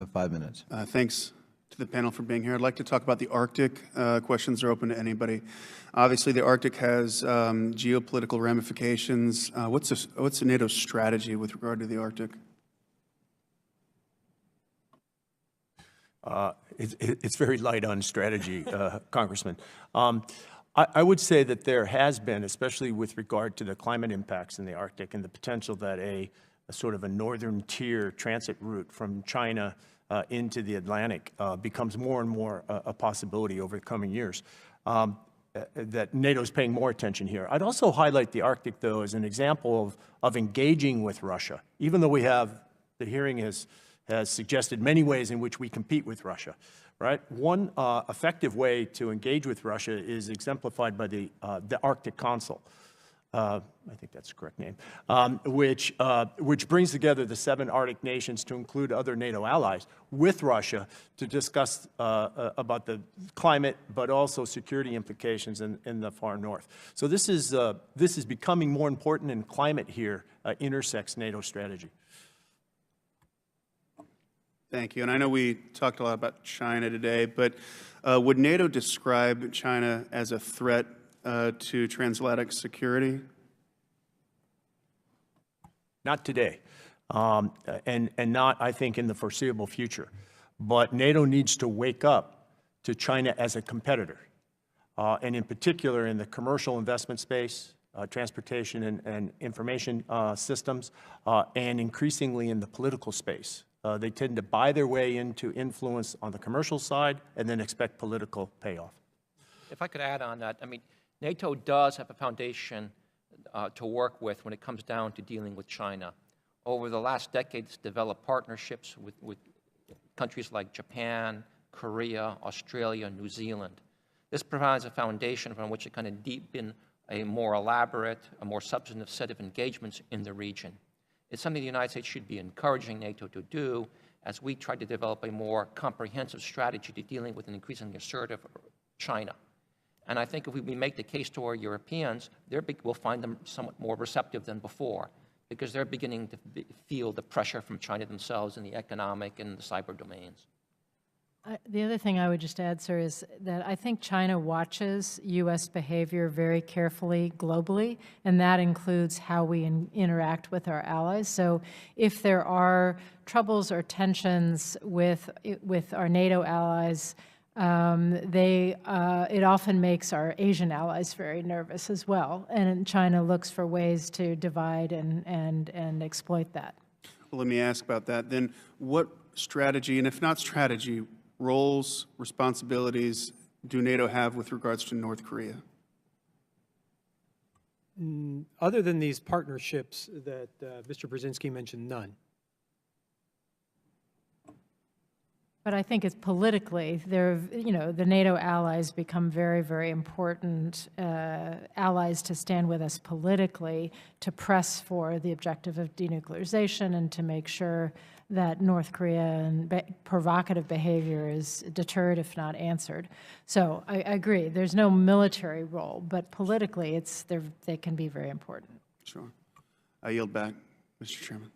5 minutes. Thanks to the panel for being here. I'd like to talk about the Arctic. Questions are open to anybody. Obviously, the Arctic has geopolitical ramifications. What's NATO's strategy with regard to the Arctic? It's very light on strategy, Congressman. I would say that there has been, especially with regard to the climate impacts in the Arctic and the potential that a sort of a northern tier transit route from China into the Atlantic becomes more and more a possibility over the coming years, that NATO is paying more attention here. I'd also highlight the Arctic, though, as an example of engaging with Russia, even though we have, the hearing has suggested many ways in which we compete with Russia, right? One effective way to engage with Russia is exemplified by the Arctic Council. I think that's the correct name, which brings together the 7 Arctic nations to include other NATO allies with Russia to discuss about the climate, but also security implications in the far north. So this is becoming more important, and climate here intersects NATO strategy. Thank you. And I know we talked a lot about China today, but would NATO describe China as a threat to transatlantic security? Not today, and not, I think, in the foreseeable future. But NATO needs to wake up to China as a competitor, and in particular in the commercial investment space, transportation and information systems, and increasingly in the political space. They tend to buy their way into influence on the commercial side and then expect political payoff. If I could add on that, I mean, NATO does have a foundation to work with when it comes down to dealing with China. Over the last decade, it's developed partnerships with countries like Japan, Korea, Australia, New Zealand. This provides a foundation from which to kind of deepen a more elaborate, a more substantive set of engagements in the region. It's something the United States should be encouraging NATO to do as we try to develop a more comprehensive strategy to dealing with an increasingly assertive China. And I think if we make the case to our Europeans, we'll find them somewhat more receptive than before, because they're beginning to feel the pressure from China themselves in the economic and the cyber domains. The other thing I would just add, sir, is that I think China watches U.S. behavior very carefully globally, and that includes how we interact with our allies. So if there are troubles or tensions with our NATO allies, it often makes our Asian allies very nervous as well. And China looks for ways to divide and exploit that. Well, let me ask about that. Then what strategy, and if not strategy, roles, responsibilities do NATO have with regards to North Korea? Other than these partnerships that Mr. Brzezinski mentioned, none. But I think it's politically, the NATO allies become very, very important allies to stand with us politically, to press for the objective of denuclearization and to make sure that North Korean provocative behavior is deterred, if not answered. So I agree, there's no military role, but politically they can be very important. Sure. I yield back, Mr. Chairman.